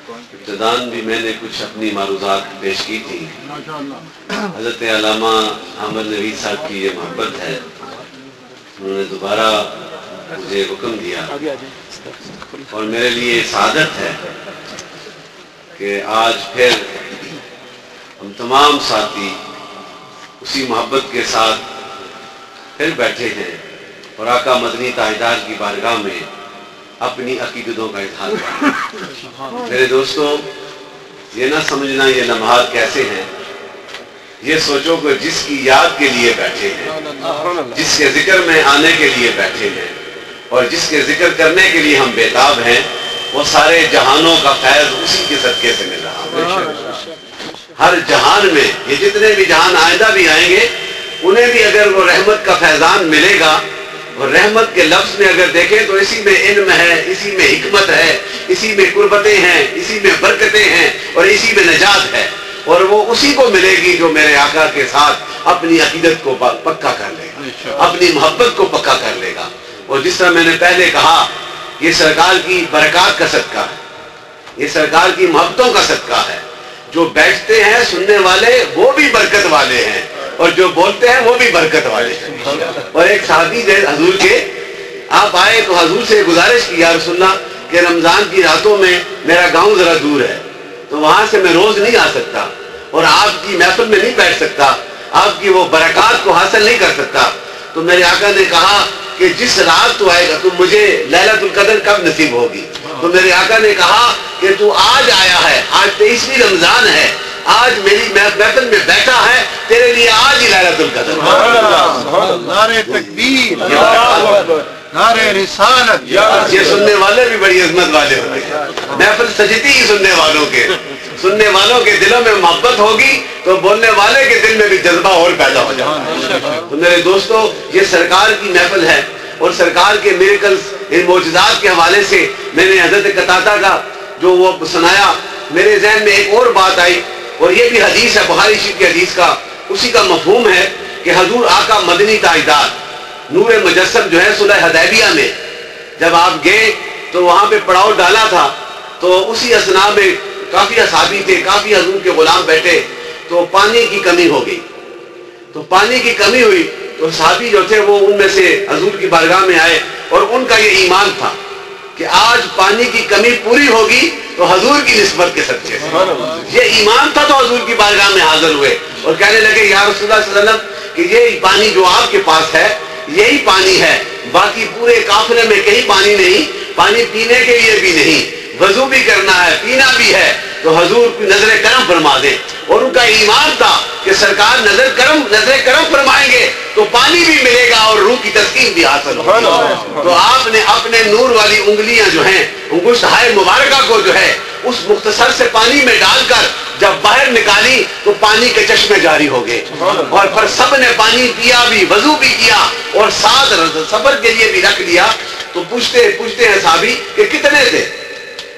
ابتدان بھی میں نے کچھ اپنی معروضات پیش کی تھی. حضرت علامہ احمد نوید صاحب کی یہ محبت ہے, انہوں نے دوبارہ مجھے حکم دیا اور میرے لیے سعادت ہے کہ آج پھر ہم تمام ساتھی اسی محبت کے ساتھ پھر بیٹھے ہیں اور آقا مدنی تاجدار کی بارگاہ میں اپنی عقیدتوں کا اظہار کریں. میرے دوستو, یہ نہ سمجھنا یہ لمحات کیسے ہیں, یہ سوچو کہ جس کی یاد کے لیے بیٹھے ہیں, جس کے ذکر میں آنے کے لیے بیٹھے ہیں اور جس کے ذکر کرنے کے لیے ہم بےتاب ہیں, وہ سارے جہانوں کا فیض اسی کے صدقے سے مل رہا ہے. ہر جہان میں یہ جتنے بھی جہان آئندہ بھی آئیں گے, انہیں بھی اگر وہ رحمت کا فیضان ملے گا, اور رحمت کے لفظ میں اگر دیکھیں تو اسی میں علم ہے, اسی میں حکمت ہے, اسی میں قربتیں ہیں, اسی میں برکتیں ہیں اور اسی میں نجات ہے, اور وہ اسی کو ملے گی جو میرے آقا کے ساتھ اپنی عقیدت کو پکا کر لے گا, اپنی محبت کو پکا کر لے گا. اور جس طرح میں نے پہلے کہا, یہ سرکار کی برکات کا صدقہ ہے, یہ سرکار کی محبتوں کا صدقہ ہے. جو بیٹھتے ہیں سننے والے وہ بھی برکت والے ہیں, اور جو بولتے ہیں وہ بھی برکت والے ہیں. اور ایک صحابی حضور کے آپ آئے تو حضور سے گزارش کی, یا رسول اللہ کہ رمضان کی راتوں میں میرا گاؤں ذرا دور ہے, تو وہاں سے میں روز نہیں آ سکتا اور آپ کی محفل میں نہیں بیٹھ سکتا, آپ کی وہ برکات کو حاصل نہیں کر سکتا. تو میرے آقا نے کہا کہ جس رات تو آئے گا, تو مجھے لیلۃ القدر کب نصیب ہوگی؟ تو میرے آقا نے کہا کہ تو آج آیا ہے, آج 23ویں رمضان ہے, آج میری محفل میں بیٹھا ہے, تیرے لیے آج ہی لیلۃ القدر. نعرہ تکبیر, نعرہ رسالت. یہ سننے والے بھی بڑی عظمت والے ہوتے ہیں. محفل سجتی ہی سننے والوں کے دلوں میں محبت ہوگی تو بولنے والے کے دل میں بھی جذبہ اور پیدا ہو جائے. تو میرے دوستو, یہ سرکار کی محفل ہے, اور سرکار کے میریکلز, ان معجزات کے حوالے سے میں نے حضرت قتادہ کا جو وہ سنایا, میرے ذہن میں ایک اور بات آئی, اور یہ بھی حدیث ہے بخاری شریف کی حدیث کا, اسی کا مفہوم ہے کہ حضور آقا مدنی تاجدار نور مجسم جو ہے صلح حدیبیہ میں جب آپ گئے تو وہاں پہ پڑاؤ ڈالا تھا, تو اسی اثناء میں کافی اصحابی تھے, کافی حضور کے غلام بیٹھے, تو پانی کی کمی ہو گئی. تو پانی کی کمی ہوئی تو صحابی جو تھے وہ ان میں سے حضور کی بارگاہ میں آئے, اور ان کا یہ ایمان تھا کہ آج پانی کی کمی پوری ہوگی تو حضور کی نسبت کے صدقے سے, یہ ایمان تھا. تو حضور کی بارگاہ میں حاضر ہوئے اور کہنے لگے, یا رسول اللہ صلی اللہ علیہ وسلم کہ یہ پانی جو آپ کے پاس ہے یہی پانی ہے, باقی پورے قافلے میں کہیں پانی نہیں, پانی پینے کے لیے بھی نہیں, وضو بھی کرنا ہے, پینا بھی ہے, تو حضور کی نظر کرم فرما دیں. اور ان کا ایمان تھا کہ سرکار نظر کرم فرمائیں گے تو پانی بھی ملے گا اور روح کی تسکین بھی حاصل ہوگی. تو آپ نے اپنے نور والی انگلیاں جو ہیں, انگشت ہائے مبارکہ کو جو ہے اس مختصر سے پانی میں ڈال کر جب باہر نکالی تو پانی کے چشمے جاری ہو گئے, اور پھر سب نے پانی پیا بھی, وضو بھی کیا, اور ساتھ سفر کے لیے بھی رکھ دیا. تو پوچھتے ہیں صحابی کہ کتنے تھے؟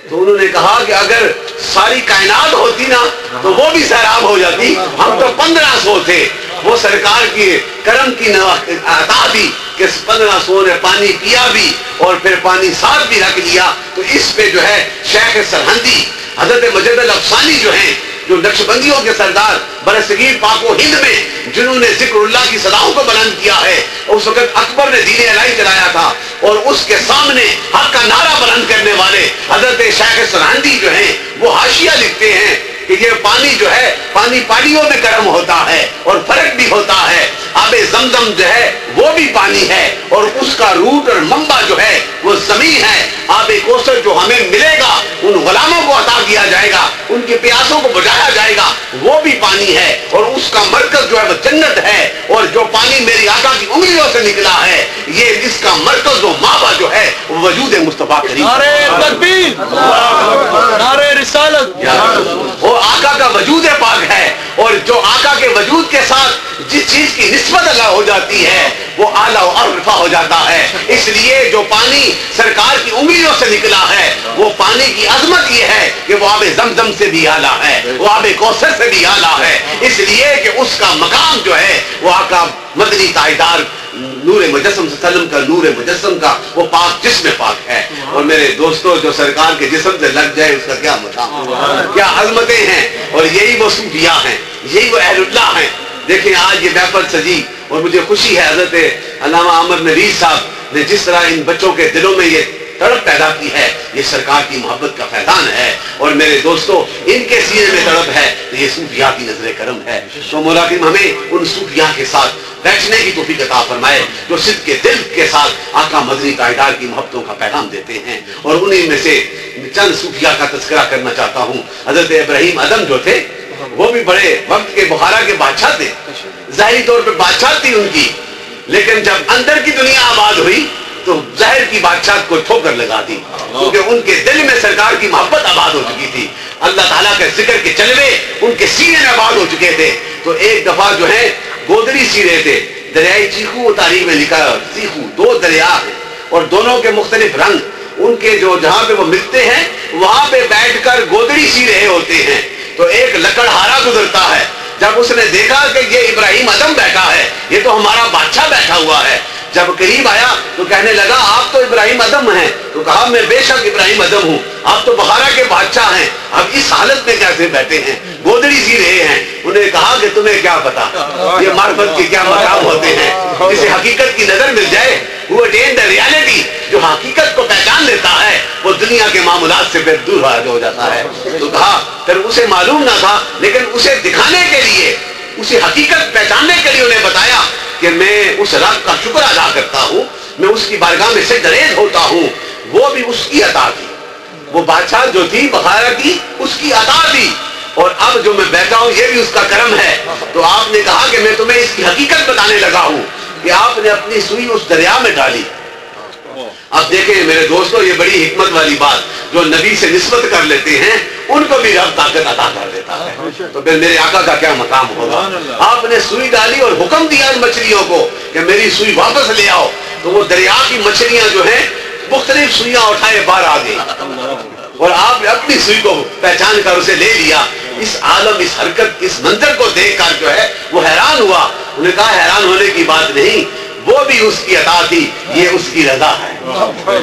تو انہوں نے کہا کہ اگر ساری کائنات ہوتی نا تو وہ بھی سیراب ہو جاتی, ہم تو 1500 تھے. وہ سرکار کی کرم کی عطا بھی کہ 1500 نے پانی پیا بھی اور پھر پانی ساتھ بھی رکھ لیا. تو اس پہ جو ہے شیخ سرہندی حضرت مجد الافسانی جو ہیں, جو نقشبندیوں کے سردار برصغیر پاک و ہند میں, جنہوں نے ذکر اللہ کی صداؤں کو بلند کیا ہے. اس وقت اکبر نے دین الہی چلایا تھا, اور اس کے سامنے حق کا نعرہ بلند کرنے والے حضرت شیخ سرہندی جو ہیں وہ حاشیہ لکھتے ہیں کہ یہ پانی جو ہے, پانی پہاڑیوں میں گرم ہوتا ہے اور فرق بھی ہوتا ہے. آب زمزم جو ہے وہ بھی پانی ہے, اور اس کا روٹ اور منبع جو ہے وہ زمین ہے. آب کوثر جو ہمیں ملے گا, ان غلاموں کو عطا کیا جائے گا, ان کی پیاسوں کو بجھایا جائے گا, وہ بھی پانی ہے, اور اس کا مرکز جو ہے وہ جنت ہے. اور جو پانی میری آقا کی انگلیوں سے نکلا ہے, یہ اس کا مرکز و مابع جو ہے وہ وجود مصطفیٰ کریم. نعرہ تکبیر, نعرہ رسالت. وہ آقا کا وجود پاک ہے, اور جو آقا کے وجود کے ساتھ جس चीज की निस्बत अल्लाह हो जाती है वो आला और अरफा हो जाता है। इसलिए जो पानी सरकार की उंगलियों से निकला है वो पानी की अजमत ये है कि वो आबे जमजम से भी आला है, वो आबे कौसर से भी आला है, इसलिए कि उसका मकाम जो है वो आका मदनी ताइदार नूर मुजस्सम सल्लम का नूर मुजस्सम का वो पाक जिस्म पाक है। और मेरे दोस्तों जो सरकार के जिस्म से लग जाए उसका क्या मकाम, क्या अजमतें हैं, और यही वो सूफिया हैं, यही वो अहलुल्लाह हैं। देखिए आज ये महफिल सजी और मुझे खुशी है हजरत अल्लामा अमर नवीर साहब ने जिस तरह इन बच्चों के दिलों में ये तड़प पैदा की है, ये सरकार की मोहब्बत का फैजान है। और मेरे दोस्तों इनके सीने में तड़प है तो ये सूफिया की नजर करम है। तो मौला करीम हमें उन सूफिया के साथ बैठने की तौफीक अता फरमाए जो सिद्ध के दिल के साथ आका मदनी ताइदार की मोहब्बतों का पैगाम देते हैं। और उन्हीं में से चंद सूफिया का तज़किरा करना चाहता हूँ। हजरत इब्राहिम अदम जो थे वो भी बड़े वक्त के बुखारा के बादशाह थे, ज़ाहिरी तौर पर बादशाह थी उनकी, लेकिन जब अंदर की दुनिया आबाद हुई तो ज़ाहिर की बादशाह को ठोकर लगा दी, क्योंकि उनके दिल में सरकार की मोहब्बत आबाद हो चुकी थी, अल्लाह ताला के जिक्र के जलवे उनके सीने में आबाद हो चुके थे। तो एक दफा जो है गोदरी सी रहे थे, दरियाई चीखू तारीख में लिखा है, चीखू दो दरिया है और दोनों के मुख्तलिफ रंग, उनके जो जहाँ पे वो मिलते हैं वहां पे बैठकर गोदरी सी रहे होते हैं। तो एक लकड़हारा गुजरता है, जब उसने देखा कि ये इब्राहिम अदम बैठा है, ये तो हमारा बादशाह बैठा हुआ है, जब करीब आया तो कहने लगा आप तो इब्राहिम अदम हैं। तो कहा मैं बेशक इब्राहिम अदम हूँ, आप तो बुखारा के बादशाह हैं, अब इस हालत में कैसे बैठे हैं, गोदड़ी सी रहे हैं। उन्हें कहा कि तुम्हें क्या पता ये मार्फत के क्या मकाम होते हैं, जिसे हकीकत की नजर मिल जाए वो अटेन द रियलिटी, जो हकीकत को पहचान लेता है वो दुनिया के मामूलात से फिर दूर हो जाता है। तो कहा फिर उसे मालूम ना था, लेकिन उसे दिखाने के लिए, उसे हकीकत पहचानने के लिए उन्हें बताया कि मैं उस रब का शुक्र अदा करता हूँ, मैं उसकी बारगाह में से दरेज होता हूँ, वो भी उसकी अता थी, वो बादशाह जो थी बखारा की उसकी अता थी, और अब जो मैं बैठा हूँ ये भी उसका करम है। तो आपने कहा कि मैं तुम्हें इसकी हकीकत बताने लगा हूँ कि आपने अपनी सुई उस दरिया में डाली। अब देखें मेरे दोस्तों ये बड़ी हिकमत वाली बात, जो नबी से निस्बत कर लेते हैं उनको भी रब ताकत अता कर देता है। तो फिर मेरे आका का क्या मकाम होगा। आपने सुई डाली और हुक्म दिया मछलियों को कि मेरी सुई वापस ले आओ, तो वो दरिया की मछलियां जो है मुख्तलिफ सुइयां उठाए बाहर आ गई, और आपने अपनी सुई को पहचान कर उसे ले लिया। इस आलम, इस हरकत, इस मंजर को देख कर जो है वो हैरान हुआ। उन्हें कहा हैरान होने की बात नहीं, वो भी उसकी अता थी, ये उसकी रजा है।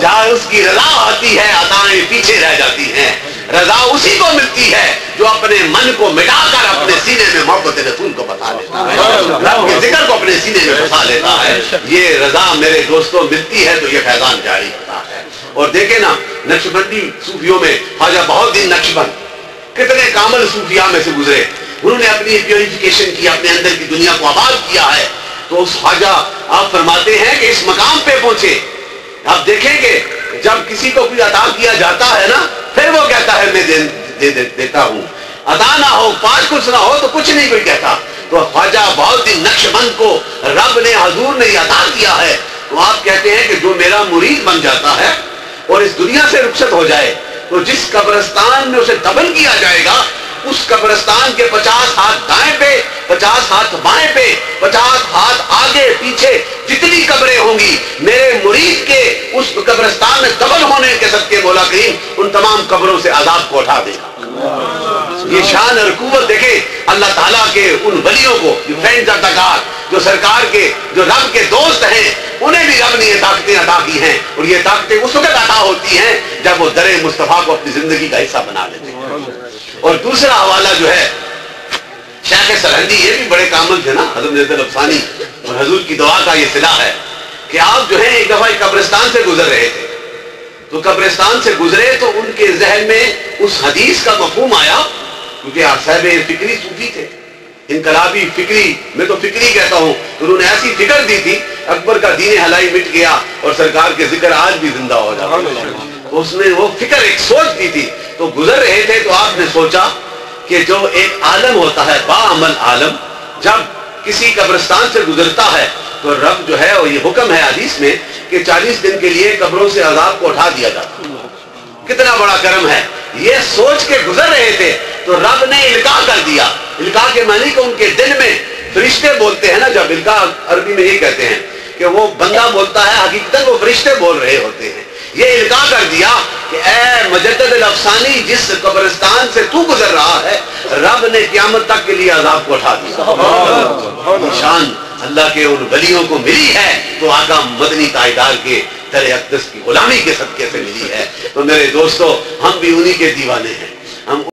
जहाँ उसकी रजा आती है अताएं पीछे रह जाती हैं। रजा उसी को मिलती है जो अपने मन को मिटाकर अपने सीने में मोहब्बत रसूल को बसा लेता है, रब के जिक्र को अपने सीने में बसा लेता है। ये रजा मेरे दोस्तों मिलती है तो ये फैजान जारी होता है। और देखे ना नक्शबंदी सूफियों में ख्वाजा बहुद्दीन नक्शबंद कितने कामल सूफिया में से गुजरे, उन्होंने अपनी प्योरिफिकेशन की, अपने अंदर की दुनिया को आबाद किया है। तो उस ख्वाजा आप फरमाते हैं कि इस मकाम पे पहुंचे, आप देखेंगे जब किसी को कोई अता किया जाता है ना, फिर वो कहता है मैं देता हूं, अता ना हो, पास कुछ ना हो तो कुछ नहीं कोई कहता। तो ख्वाजा बहुद्दीन नक्शबंद को रब ने, हजूर ने अता किया है। तो आप कहते हैं कि जो मेरा मुरीद बन जाता है और इस दुनिया से रुखसत हो जाए, तो जिस कब्रिस्तान में उसे दफन किया जाएगा उस कब्रिस्तान के 50 हाथ दाएं पे, 50 हाथ बाएं पे, 50 हाथ आगे पीछे जितनी कब्रें होंगी, मेरे मुरीद के उस कब्रिस्तान में दफन होने के सदके मौला करीम उन तमाम कब्रों से अजाब को उठा देगा। ये शान और कुव्वत देखे अल्लाह ताला के उन वलियों को, फ्रेंड्स ऑफ द गॉड, जो सरकार के, जो रब के दोस्त हैं, उन्हें भी रब ने ये ताकतें अता की हैं। और ये ताकतें उस वक्त अता होती हैं जब वो दरे मुस्तफा को अपनी जिंदगी का हिस्सा बना लेते हैं। और दूसरा हवाला जो है शेख सरहंदी, ये भी बड़े कामल थे ना, हज़रत ज़ैद अल-अफ़सानी, और हजूर की दुआ का ये सिला है कि आप जो है एक दफा कब्रिस्तान से गुजर रहे थे, तो कब्रिस्तान से गुजरे तो उनके जहन में उस हदीस का मफहूम आया, क्योंकि आप साहब फिक्री सूफी थे, इनकलाबी फिक्री, मैं तो फिक्री कहता हूँ, तो उन्होंने ऐसी फिक्र दी थी अकबर का दीन हलाई मिट गया और सरकार के जिक्र आज भी जिंदा हो जाता। उसने वो फिक्र, एक सोच दी थी। तो गुजर रहे थे तो आपने सोचा कि जो एक आलम होता है, बाअमल आलम, जब किसी कब्रिस्तान से गुजरता है तो रब जो है, और ये हुक्म है हदीस में कि 40 दिन के लिए कब्रों से अजाब को उठा दिया जाता। कितना बड़ा करम है। ये सोच के गुजर रहे थे तो रब ने इल्का कर दिया। इल्का के मानी कि उनके दिल में فرشتے بولتے ہیں نا جب، القاء عربی میں یہ کہتے ہیں کہ وہ بندہ بولتا ہے، حقیقتاً وہ فرشتے بول رہے ہوتے ہیں. یہ القاء کر دیا کہ اے مجدد الافسانی، جس قبرستان سے تو گزر رہا ہے، رب نے قیامت تک کے لیے عذاب کو اٹھا دیا. شان اللہ کے ان ولیوں کو ملی ہے تو آقا مدنی تاجدار کے در اقدس کی غلامی کے صدقے سے ملی ہے. تو میرے دوستو، ہم بھی انہی کے دیوانے ہیں.